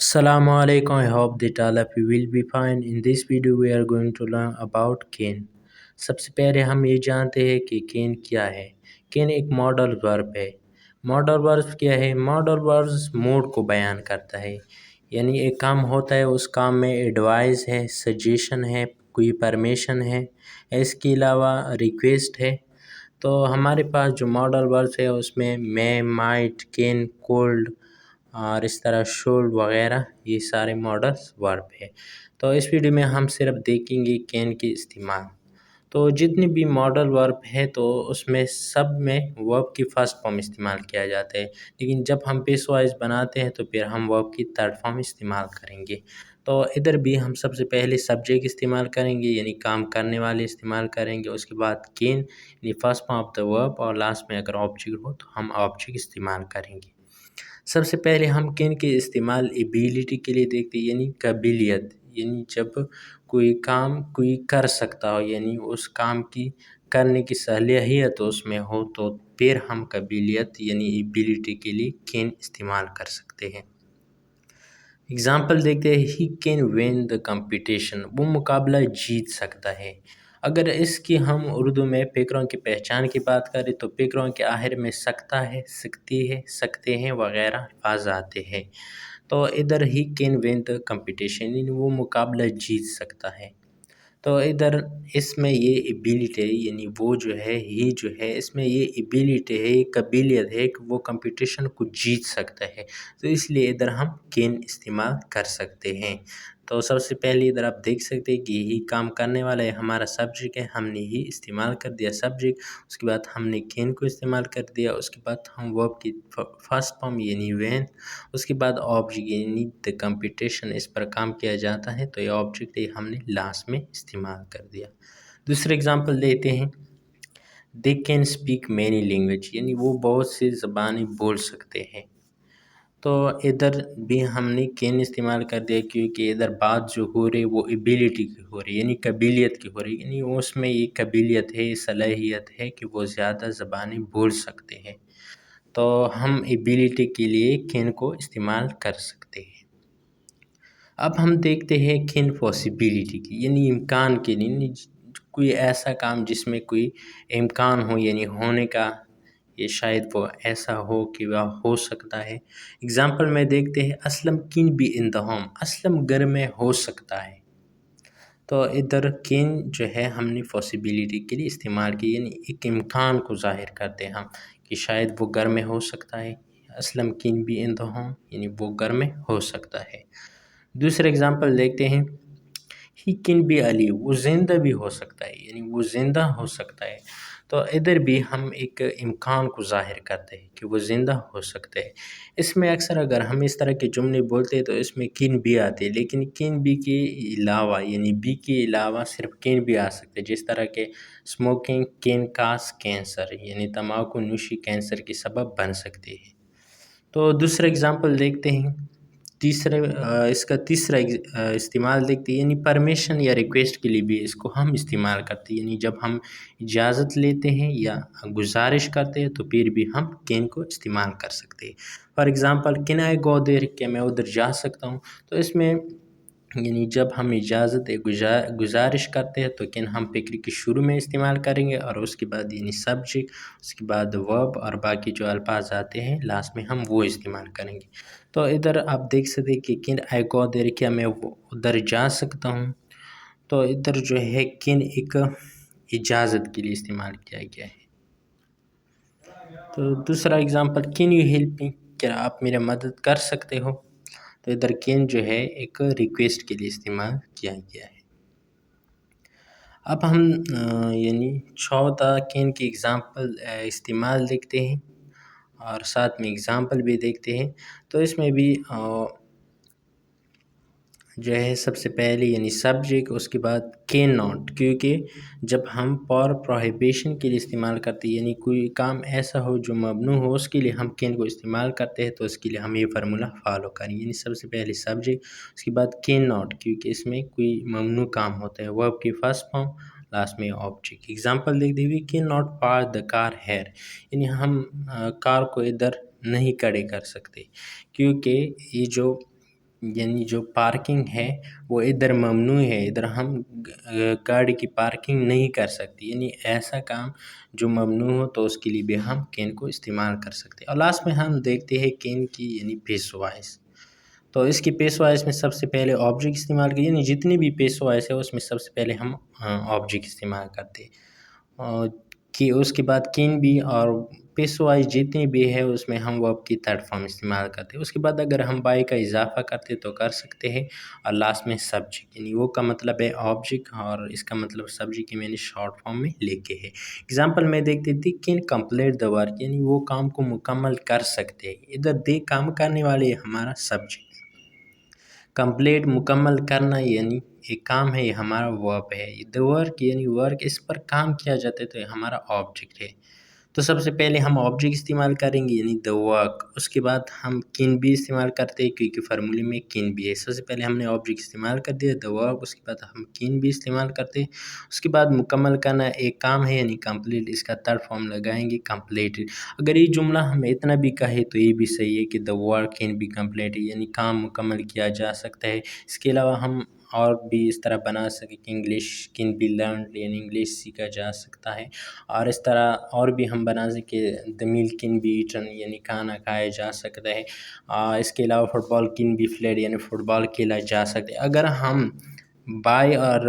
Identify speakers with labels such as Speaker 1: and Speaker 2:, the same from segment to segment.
Speaker 1: Assalamu alaikum. I hope that all of you will be fine. In this video we are going to learn about can. सबसे पहले हम ये जानते हैं कि can क्या है। can एक मॉडल वर्ब है। मॉडल वर्ब क्या है? मॉडल वर्ब मूड को बयान करता है। यानी एक काम होता है, उस काम में एडवाइस है, सजेशन है, कोई परमिशन है, इसके अलावा रिक्वेस्ट है। तो हमारे पास जो मॉडल वर्ब्स है उसमें मे, माइट, कैन, कोल्ड और इस तरह शुड वगैरह ये सारे मॉडल्स वर्ब है। तो इस वीडियो में हम सिर्फ देखेंगे कैन के इस्तेमाल। तो जितनी भी मॉडल वर्ब है तो उसमें सब में वर्ब की फर्स्ट फॉर्म इस्तेमाल किया जाता है, लेकिन जब हम पीस वाइज बनाते हैं तो फिर हम वर्ब की थर्ड फॉर्म इस्तेमाल करेंगे। तो इधर भी हम सबसे पहले सब्जेक्ट इस्तेमाल करेंगे, यानी काम करने वाले इस्तेमाल करेंगे। उसके बाद कैन यानी first form of the verb, और लास्ट में अगर ऑब्जेक्ट हो तो हम ऑब्जेक्ट इस्तेमाल करेंगे। सबसे पहले हम कैन के इस्तेमाल एबिलिटी के लिए देखते हैं, यानी काबिलियत। यानी जब कोई काम कोई कर सकता हो, यानी उस काम की करने की सलाहियत उसमें हो, तो फिर हम काबिलियत यानी एबिलिटी के लिए कैन इस्तेमाल कर सकते हैं। एग्ज़ाम्पल देखते हैं, he can win the competition, वो मुकाबला जीत सकता है। अगर इसकी हम उर्दू में फ़िक्रों की पहचान की बात करें तो फ़िक्रों के आखिर में सकता है, सकती है, सकते हैं वगैरह अल्फाज आते हैं। तो इधर he can win the competition यानी वो मुकाबला जीत सकता है। तो इधर इसमें ये एबिलिटी है, यानी वो जो है ही जो है इसमें ये एबिलिटी है, ये काबिलियत है कि वो कंपटीशन को जीत सकता है। तो इसलिए इधर हम कैन इस्तेमाल कर सकते हैं। तो सबसे पहले इधर आप देख सकते हैं कि यही काम करने वाला है, हमारा सब्जेक्ट है, हमने ही इस्तेमाल कर दिया सब्जेक्ट। उसके बाद हमने कैन को इस्तेमाल कर दिया। उसके बाद हम वर्ब की फर्स्ट फॉर्म यानी व्हेन, उसके बाद ऑब्जेक्ट यानी द कंपटीशन, इस पर काम किया जाता है। तो ये ऑब्जेक्ट है हमने लास्ट में इस्तेमाल कर दिया। दूसरे एग्जांपल देते हैं, they can speak many language, यानी वो बहुत सी ज़बानें बोल सकते हैं। तो इधर भी हमने कैन इस्तेमाल कर दिया, क्योंकि इधर बात जो हो रही है वो एबिलिटी की हो रही है, यानी काबिलियत की हो रही है, यानी उसमें ये काबिलियत है, सलाहियत है कि वो ज़्यादा ज़बानें बोल सकते हैं। तो हम एबिलिटी के लिए कैन को इस्तेमाल कर सकते हैं। अब हम देखते हैं कैन पॉसिबिलिटी की, यानी इम्कान के लिए, यानी कोई ऐसा काम जिसमें कोई इम्कान हो, यानी होने का, ये शायद वो ऐसा हो कि वह हो सकता है। एग्ज़ाम्पल में देखते हैं, Aslam can be in the home, Aslam घर में हो सकता है। तो इधर कैन जो है हमने पॉसिबिलिटी के लिए इस्तेमाल की, यानी एक इम्कान को ज़ाहिर करते हैं हम कि शायद वो घर में हो सकता है। Aslam can be in the home यानी वो घर में हो सकता है। दूसरे एग्जांपल देखते हैं, ही कैन बी अलीव, वो ज़िंदा भी हो सकता है, यानी वो ज़िंदा हो सकता है। तो इधर भी हम एक इम्कान को ज़ाहिर करते हैं कि वो ज़िंदा हो सकते हैं। इसमें अक्सर अगर हम इस तरह के जुमले बोलते हैं तो इसमें कैन बी आते हैं, लेकिन कैन बी के अलावा यानी बी के अलावा सिर्फ कैन भी आ सकते हैं। जिस तरह के स्मोकिंग कैन काज कैंसर, यानी तम्बाकू नोशी कैंसर की सबब बन सकती है। तो दूसरा एग्जांपल देखते हैं, इसका तीसरा इस्तेमाल देखते हैं, यानी परमिशन या रिक्वेस्ट के लिए भी इसको हम इस्तेमाल करते हैं। यानी जब हम इजाज़त लेते हैं या गुजारिश करते हैं तो फिर भी हम कैन को इस्तेमाल कर सकते हैं। For example, can I go there, क्या मैं उधर जा सकता हूँ? तो इसमें यानी जब हम इजाज़त या गुजारिश करते हैं तो कैन हम फ़िक्र के शुरू में इस्तेमाल करेंगे, और उसके बाद यानी सब्जेक्ट, उसके बाद वर्ब, और बाकी जो अल्फाज आते हैं लास्ट में हम वो इस्तेमाल करेंगे। तो इधर आप देख सकते हैं कि कैन आई गो देयर, क्या मैं वो उधर जा सकता हूँ? तो इधर जो है कैन एक इजाज़त के लिए इस्तेमाल किया गया है। तो दूसरा example, can you help me, क्या आप मेरा मदद कर सकते हो? तो इधर कैन जो है एक रिक्वेस्ट के लिए इस्तेमाल किया गया है। अब हम यानी 14 कैन की एग्ज़ाम्पल इस्तेमाल देखते हैं, और साथ में एग्ज़ाम्पल भी देखते हैं। तो इसमें भी जो है सबसे पहले यानी सब्जेक्ट, उसके बाद कैन नॉट, क्योंकि जब हम फॉर प्रोहिबिशन के लिए इस्तेमाल करते हैं, यानी कोई काम ऐसा हो जो ममनू हो, उसके लिए हम कैन को इस्तेमाल करते हैं। तो उसके लिए हम ये फार्मूला फॉलो करें, यानी सबसे पहले सब्जेक्ट, उसके बाद कैन नॉट, क्योंकि इसमें कोई ममनू काम होता है, वर्ब की फर्स्ट फॉर्म, लास्ट में ऑब्जेक्ट। एग्जाम्पल देखते हुए, can not park the car here, यानी हम कार को इधर नहीं खड़े कर सकते, क्योंकि ये जो یعنی جو پارکنگ ہے وہ ادھر ممنوع ہے، ادھر ہم گاڑی کی پارکنگ نہیں کر سکتے، یعنی ایسا کام جو ممنوع ہو تو اس کے لیے بھی ہم کین کو استعمال کر سکتے ہیں۔ اور لاسٹ میں ہم دیکھتے ہیں کین کی یعنی پیس وائس۔ تو اس کی پیس وائس میں سب سے پہلے آبجیکٹ استعمال کی، یعنی جتنی بھی پیس وائس ہے اس میں سب سے پہلے ہم آبجیکٹ استعمال کرتے ہیں، کہ اس کے بعد کین بھی اور پیس وائز جتنی بھی ہے اس میں ہم ورب کی تھرڈ فارم استعمال کرتے ہیں۔ اس کے بعد اگر ہم بائی کا اضافہ کرتے تو کر سکتے ہیں، اور لاسٹ میں سبجیکٹ، یعنی وہ کا مطلب ہے آبجیکٹ اور اس کا مطلب سبجیکٹ کی میں نے شارٹ فارم میں لکھے ہے۔ اگزامپل میں دیکھتے تھے کین کمپلیٹ دا ورک، یعنی وہ کام کو مکمل کر سکتے ہیں۔ ادھر دے کام کرنے والے ہمارا سبجیکٹ، کمپلیٹ مکمل کرنا یعنی ایک کام ہے، یہ ہمارا ورب ہے۔ دا ورک یعنی ورک، اس پر کام کیا جاتا ہے تو یہ ہمارا آبجیکٹ ہے۔ تو سب سے پہلے ہم آبجیکٹ استعمال کریں گے یعنی دا ورک، اس کے بعد ہم کین بھی استعمال کرتے ہیں کیونکہ فارمولے میں کین بھی ہے۔ سب سے پہلے ہم نے آبجیکٹ استعمال کر دیا دا ورک، اس کے بعد ہم کین بھی استعمال کرتے ہیں۔ اس کے بعد مکمل کرنا ایک کام ہے یعنی کمپلیٹ، اس کا تھرڈ فارم لگائیں گے کمپلیٹڈ۔ اگر یہ جملہ ہم اتنا بھی کہے تو یہ بھی صحیح ہے کہ the work can be completed, یعنی کام مکمل کیا جا سکتا ہے۔ اس کے علاوہ ہم اور بھی اس طرح بنا سکیں کہ انگلش کین بی لرنڈ، یعنی انگلش سیکھا جا سکتا ہے۔ اور اس طرح اور بھی ہم بنا سکیں the meal can be eaten, یعنی کھانا کھایا جا سکتا ہے۔ اس کے علاوہ football can be played, یعنی فٹ بال کھیلا جا سکتا ہے۔ اگر ہم بائی اور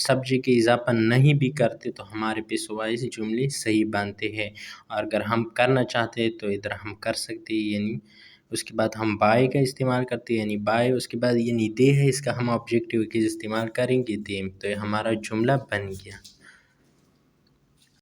Speaker 1: سبجیکٹ کے اضافہ نہیں بھی کرتے تو ہمارے پیس وائز جملے صحیح بنتے ہیں، اور اگر ہم کرنا چاہتے ہیں تو ادھر ہم کر سکتے ہیں، یعنی اس کے بعد ہم بائی کا استعمال کرتے ہیں یعنی بائی، اس کے بعد یعنی دے ہے، اس کا ہم آبجیکٹیو کے استعمال کریں گے دے، تو یہ ہمارا جملہ بن گیا۔